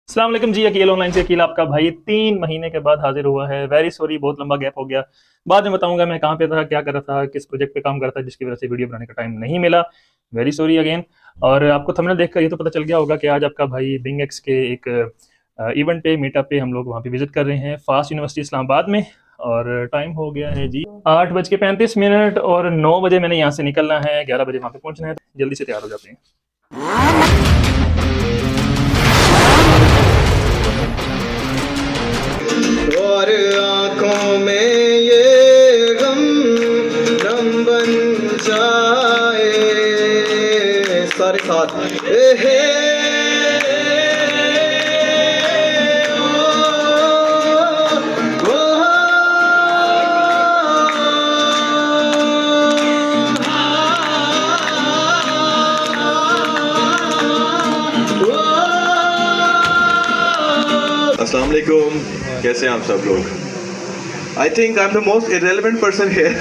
अस्सलाम वालेकुम जी। अकील ऑनलाइन से अकील आपका भाई 3 महीने के बाद हाजिर हुआ है। वेरी सॉरी, बहुत लंबा गैप हो गया। बाद में बताऊंगा मैं कहाँ पे था, क्या कर रहा था, किस प्रोजेक्ट पे काम कर रहा था, जिसकी वजह से वीडियो बनाने का टाइम नहीं मिला। Very sorry again. और आपको थंबनेल देखकर ये तो पता चल गया होगा कि आज आपका भाई बिंग एक्स के एक इवेंट पे, मीटअप पे हम लोग वहाँ पे विजिट कर रहे हैं, फास्ट यूनिवर्सिटी इस्लामाबाद में। और टाइम हो गया है जी 8:35 और 9 बजे मैंने यहाँ से निकलना है, 11 बजे वहाँ पे पहुँचना है। जल्दी से तैयार हो जाते हैं। और आँखों में ये गम नम बन जाए, सारे साथ हे अस्सलाम वालेकुम, कैसे हैं आप सब लोग? I think I am the most irrelevant person here.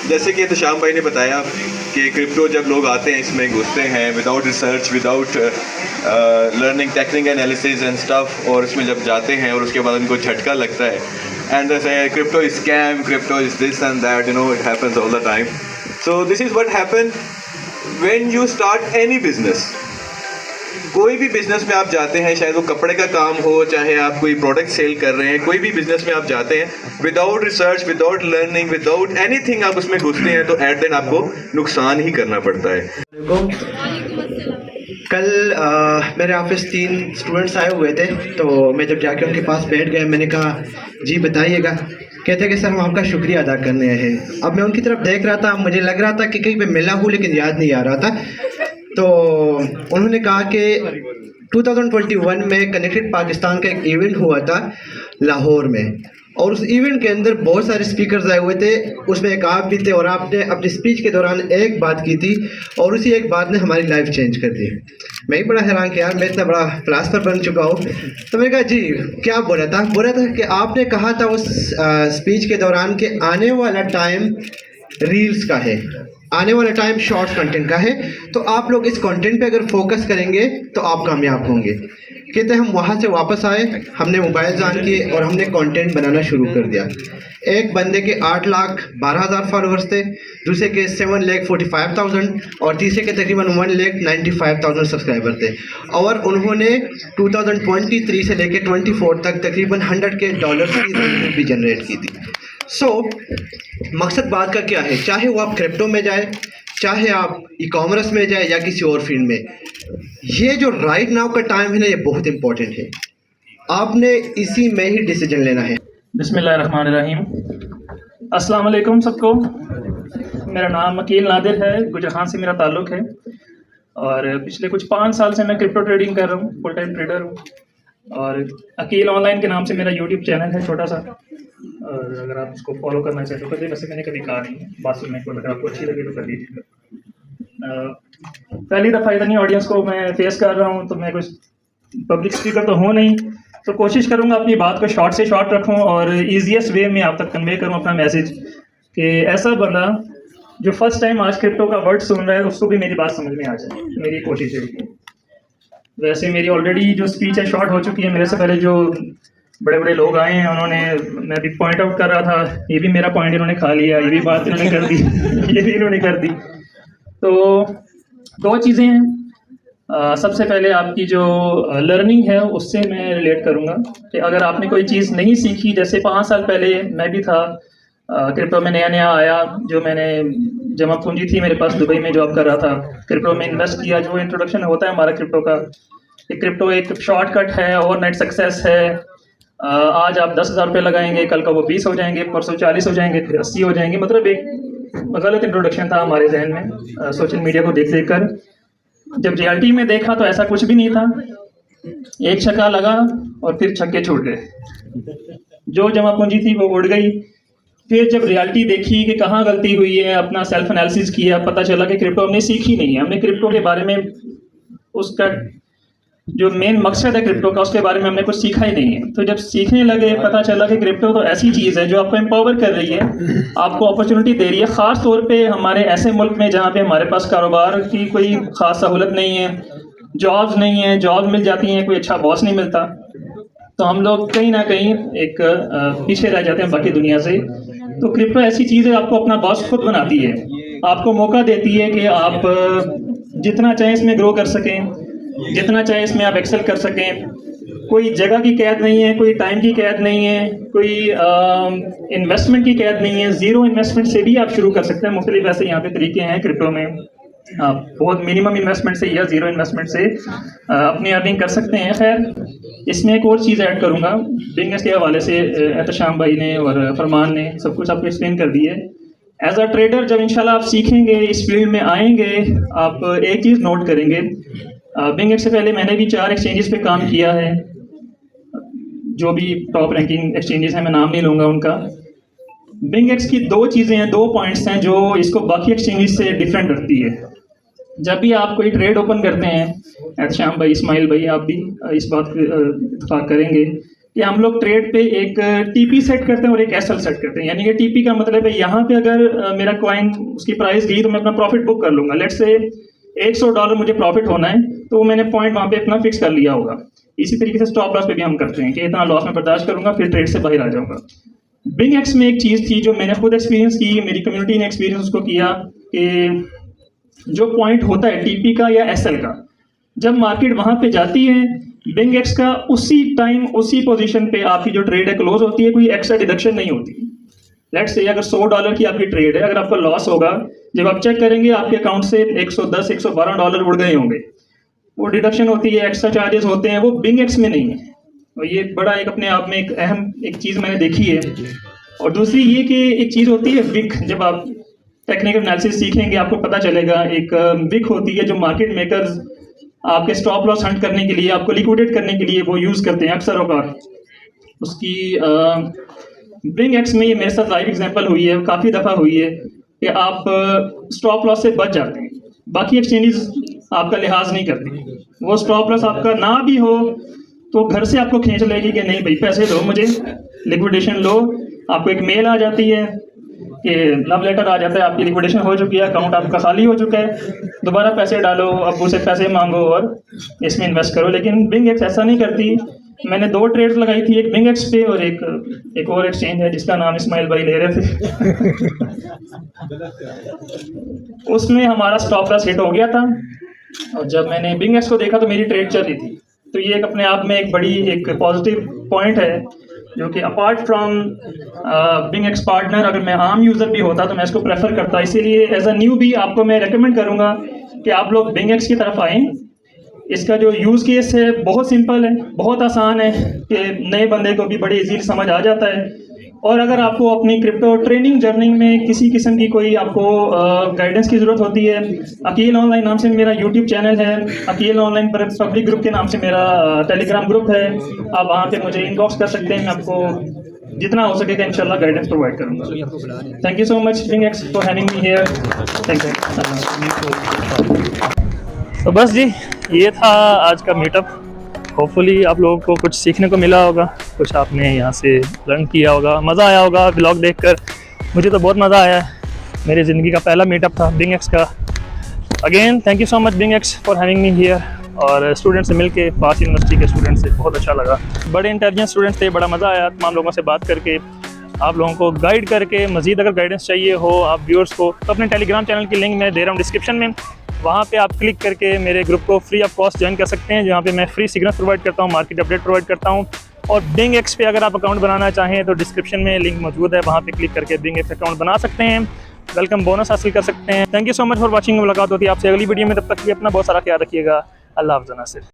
जैसे कि तशाम भाई ने बताया कि क्रिप्टो जब लोग आते हैं, इसमें घुसते हैं without research, without learning technique analysis and stuff, और इसमें जब जाते हैं और उसके बाद उनको झटका लगता है एंड से crypto is scam, crypto is this and that, you know, it happens all the time. So this is what happen when you start any business. कोई भी बिजनेस में आप जाते हैं, शायद वो कपड़े का काम हो, चाहे आप कोई प्रोडक्ट सेल कर रहे हैं, कोई भी बिजनेस में आप जाते हैं, without research, without learning, without anything आप उसमें घुसते हैं तो एट देन आपको नुकसान ही करना पड़ता है। कल मेरे ऑफिस 3 स्टूडेंट्स आए हुए थे, तो मैं जब जाके उनके पास बैठ गया, मैंने कहा जी बताइएगा। कहते कि सर हम आपका शुक्रिया अदा करने आए हैं। अब मैं उनकी तरफ देख रहा था, मुझे लग रहा था कि कहीं पे मिला हूँ लेकिन याद नहीं आ रहा था। तो उन्होंने कहा कि 2021 में कनेक्टेड पाकिस्तान का एक इवेंट हुआ था लाहौर में, और उस इवेंट के अंदर बहुत सारे स्पीकर्स आए हुए थे, उसमें एक आप भी थे, और आपने अपनी स्पीच के दौरान एक बात की थी और उसी एक बात ने हमारी लाइफ चेंज कर दी। मैं ही बड़ा हैरान कि यार मैं इतना बड़ा फिलासफर बन चुका हूँ। तो मैंने कहा जी क्या बोला था कि आपने कहा था उस स्पीच के दौरान कि आने वाला टाइम रील्स का है, आने वाला टाइम शॉर्ट कंटेंट का है, तो आप लोग इस कंटेंट पे अगर फोकस करेंगे तो आप कामयाब होंगे। कहते हम वहाँ से वापस आए, हमने मोबाइल ऑन किए और हमने कंटेंट बनाना शुरू कर दिया। एक बंदे के 8,12,000 फॉलोअर्स थे, दूसरे के 7,45,000 और तीसरे के तकरीबन 1,95,000 सब्सक्राइबर थे। और उन्होंने 2023 से लेकर 24 तक तकरीबन $100 के की रेवेन्यू भी जनरेट की थी। सो मकसद बात का क्या है, चाहे वो आप क्रिप्टो में जाए, चाहे आप ई कॉमर्स में जाए या किसी और फील्ड में, ये जो राइट नाउ का टाइम है ना, ये बहुत इंपॉर्टेंट है। आपने इसी में ही डिसीजन लेना है। बिस्मिल्लाहिर्रहमानिर्रहीम। अस्सलाम वालेकुम सबको। मेरा नाम अकील नादिर है, गुजरात से मेरा ताल्लुक़ है और पिछले कुछ 5 साल से मैं क्रिप्टो ट्रेडिंग कर रहा हूँ, फुल टाइम ट्रेडर हूँ। और अकील ऑनलाइन के नाम से मेरा यूट्यूब चैनल है छोटा सा, और अगर आप उसको फॉलो करना चाहें तो करिए। वैसे मैंने कभी कहा नहीं है, बात सुनने को, अगर आपको अच्छी लगे तो कर लीजिएगा। पहली दफ़ा इतनी ऑडियंस को मैं फेस कर रहा हूँ, तो मैं कुछ पब्लिक स्पीकर तो हूँ नहीं, तो कोशिश करूँगा अपनी बात को शॉर्ट से शॉर्ट रखूँ और ईजीएस्ट वे में आप तक कन्वे करूँ अपना मैसेज, कि ऐसा बंदा जो फर्स्ट टाइम आज क्रिप्टो का वर्ड सुन रहा है उसको भी मेरी बात समझ में आ जाए। मेरी कोशिश है। वैसे मेरी ऑलरेडी जो स्पीच है शॉर्ट हो चुकी है। मेरे से पहले जो बड़े बड़े लोग आए हैं उन्होंने, मैं भी पॉइंट आउट कर रहा था, ये भी मेरा पॉइंट इन्होंने खा लिया, ये भी बात इन्होंने कर दी ये भी इन्होंने कर दी। तो 2 चीज़ें हैं। सबसे पहले आपकी जो लर्निंग है उससे मैं रिलेट करूँगा कि अगर आपने कोई चीज़ नहीं सीखी, जैसे 5 साल पहले मैं भी था क्रिप्टो में, नया नया आया, जो मैंने जमा पूंजी थी मेरे पास, दुबई में जॉब कर रहा था, क्रिप्टो में इन्वेस्ट किया। जो इंट्रोडक्शन होता है हमारा क्रिप्टो का, कि क्रिप्टो एक शॉर्टकट है, ओवरनाइट सक्सेस है। आज आप 10,000 रुपये लगाएंगे, कल का वो 20 हो जाएंगे, परसों 40 हो जाएंगे, फिर 80 हो जाएंगे। मतलब एक गलत इंट्रोडक्शन था हमारे जहन में सोशल मीडिया को देख देख कर। जब रियलिटी में देखा तो ऐसा कुछ भी नहीं था। एक छक्का लगा और फिर छक्के छूट गए, जो जमा पूंजी थी वो उड़ गई। फिर जब रियलिटी देखी कि कहाँ गलती हुई है, अपना सेल्फ एनालिसिस किया, पता चला कि क्रिप्टो हमने सीखी नहीं है। हमने क्रिप्टो के बारे में उसका जो मेन मकसद है क्रिप्टो का उसके बारे में हमने कुछ सीखा ही नहीं है। तो जब सीखने लगे पता चला कि क्रिप्टो तो ऐसी चीज़ है जो आपको एम्पावर कर रही है, आपको अपॉर्चुनिटी दे रही है, ख़ास तौर पे हमारे ऐसे मुल्क में जहाँ पे हमारे पास कारोबार की कोई ख़ास सहूलत नहीं है, जॉब्स नहीं है, जॉब मिल जाती हैं कोई अच्छा बॉस नहीं मिलता, तो हम लोग कहीं ना कहीं एक पीछे रह जाते हैं बाकी दुनिया से। तो क्रिप्टो ऐसी चीज़ है आपको अपना बॉस खुद बनाती है, आपको मौका देती है कि आप जितना चाहें इसमें ग्रो कर सकें, जितना चाहे इसमें आप एक्सेल कर सकें। कोई जगह की कैद नहीं है, कोई टाइम की कैद नहीं है, कोई इन्वेस्टमेंट की कैद नहीं है। ज़ीरो इन्वेस्टमेंट से भी आप शुरू कर सकते हैं। मुख्तलिफ ऐसे यहाँ पे तरीके हैं क्रिप्टो में, आप बहुत मिनिमम इन्वेस्टमेंट से या ज़ीरो इन्वेस्टमेंट से अपनी अर्निंग कर सकते हैं। खैर इसमें एक और चीज़ ऐड करूँगा, बिजनेस के हवाले से एहतशाम भाई ने और फरमान ने सब कुछ आपको एक्सप्लेन कर दी है। एज अ ट्रेडर जब इंशाल्लाह आप सीखेंगे, इस फील्ड में आएंगे, आप एक चीज़ नोट करेंगे, बिंगेक्स से पहले मैंने भी 4 एक्सचेंजेस पे काम किया है, जो भी टॉप रैंकिंग एक्सचेंजेस हैं, मैं नाम नहीं लूँगा उनका। बिंगेक्स की 2 चीज़ें हैं, 2 पॉइंट्स हैं जो इसको बाकी एक्सचेंजेस से डिफरेंट रखती है। जब भी आप कोई ट्रेड ओपन करते हैं, एहतशाम भाई, इस्माइल भाई, आप भी इस बात पर इत्तफाक करेंगे कि हम लोग ट्रेड पे एक टीपी सेट करते हैं और एक एसएल सेट करते हैं। यानी कि टीपी का मतलब है यहाँ पे अगर मेरा कॉइन उसकी प्राइस गई तो मैं अपना प्रॉफिट बुक कर लूँगा। लेट्स से $100 मुझे प्रॉफिट होना है तो मैंने पॉइंट वहाँ पे अपना फिक्स कर लिया होगा। इसी तरीके से स्टॉप लॉस पे भी हम करते हैं कि इतना लॉस मैं बर्दाश्त करूँगा, फिर ट्रेड से बाहर आ जाऊँगा। बिंगेक्स में एक चीज़ थी जो मैंने खुद एक्सपीरियंस की, मेरी कम्युनिटी ने एक्सपीरियंस उसको किया, कि जो पॉइंट होता है टीपी का या एसएल का, जब मार्केट वहाँ पे जाती है, बिंगेक्स का उसी टाइम उसी पोजीशन पे आपकी जो ट्रेड है क्लोज होती है, कोई एक्स्ट्रा डिडक्शन नहीं होती। लेट्स से अगर $100 की आपकी ट्रेड है, अगर आपका लॉस होगा, जब आप चेक करेंगे आपके अकाउंट से $110-112 उड़ गए होंगे, वो डिडक्शन होती है, एक्स्ट्रा चार्जेस होते हैं, वो बिंगेक्स में नहीं है। और ये बड़ा एक अपने आप में एक अहम एक चीज़ मैंने देखी है। और दूसरी ये कि एक चीज़ होती है विक, जब आप टेक्निकल एनालिसिस सीखेंगे आपको पता चलेगा, एक विक होती है जो मार्केट मेकर्स आपके स्टॉप लॉस हंट करने के लिए, आपको लिक्विडेट करने के लिए वो यूज़ करते हैं अक्सर औकात। उसकी बिंगेक्स में ये मेरे साथ लाइव एग्जांपल हुई है, काफ़ी दफ़ा हुई है कि आप स्टॉप लॉस से बच जाते हैं। बाकी एक्सचेंजेस आपका लिहाज नहीं करती, वो स्टॉप लॉस आपका ना भी हो तो घर से आपको खींच लेगी कि नहीं भाई पैसे दो मुझे, लिक्विडेशन लो। आपको एक मेल आ जाती है कि लव लेटर आ जाता है, आपकी लिक्विडेशन हो चुकी है, अकाउंट आपका खाली हो चुका है, दोबारा पैसे डालो, अब्बू से पैसे मांगो और इसमें इन्वेस्ट करो। लेकिन बिंगेक्स ऐसा नहीं करती। मैंने 2 ट्रेड्स लगाई थी, एक बिंगेक्स पे और एक और एक्सचेंज है जिसका नाम इस्माइल भाई ले रहे थे। उसमें हमारा स्टॉप लॉस हिट हो गया था और जब मैंने बिंगेक्स को देखा तो मेरी ट्रेड चल रही थी। तो ये एक अपने आप में एक बड़ी एक पॉजिटिव पॉइंट है जो कि अपार्ट फ्रॉम बिंगेक्स पार्टनर, अगर मैं आम यूज़र भी होता तो मैं इसको प्रेफर करता। इसीलिए एज अ न्यू भी आपको मैं रेकमेंड करूँगा कि आप लोग बिंगेक्स की तरफ आएँ। इसका जो यूज़ केस है बहुत सिंपल है, बहुत आसान है कि नए बंदे को भी बड़ी इजीली समझ आ जाता है। और अगर आपको अपनी क्रिप्टो ट्रेनिंग जर्नी में किसी किस्म की कोई आपको गाइडेंस की ज़रूरत होती है, अकील ऑनलाइन नाम से मेरा यूट्यूब चैनल है, अकील ऑनलाइन पब्लिक ग्रुप के नाम से मेरा टेलीग्राम ग्रुप है, आप वहाँ पे मुझे इनबॉक्स कर सकते हैं, मैं आपको जितना हो सकेगा इंशाल्लाह गाइडेंस प्रोवाइड करूँगा। Thank you so much Bingex for having me here. Thank you. तो बस जी, ये था आज का मीटअप। होपफुली आप लोगों को कुछ सीखने को मिला होगा, कुछ आपने यहाँ से लर्न किया होगा, मज़ा आया होगा व्लॉग देखकर। मुझे तो बहुत मज़ा आया है, मेरी ज़िंदगी का पहला मीटअप था बिंगेक्स का। Again thank you so much Bingex for having me here. और स्टूडेंट से मिलके, पास यूनिवर्सिटी के स्टूडेंट से बहुत अच्छा लगा, बड़े इंटेलिजेंट स्टूडेंट्स थे, बड़ा मज़ा आया तमाम लोगों से बात करके, आप लोगों को गाइड करके। मज़ीद अगर गाइडेंस चाहिए हो आप व्यूअर्स को, तो अपने टेलीग्राम चैनल की लिंक मैं दे रहा हूँ डिस्क्रिप्शन में, वहाँ पे आप क्लिक करके मेरे ग्रुप को फ्री ऑफ कॉस्ट ज्वाइन कर सकते हैं, जहाँ पे मैं फ्री सिग्नल्स प्रोवाइड करता हूँ, मार्केट अपडेट प्रोवाइड करता हूँ। और बिंगेक्स पे अगर आप अकाउंट बनाना चाहें तो डिस्क्रिप्शन में लिंक मौजूद है, वहाँ पे क्लिक करके बिंगेक्स अकाउंट बना सकते हैं, वेलकम बोनस हासिल कर सकते हैं। Thank you so much for watching. मुलाकात होती है आपसे अगली वीडियो में, तब तक भी अपना बहुत सारा ख्याल रखिएगा। अल्लाह हाफ़िज़।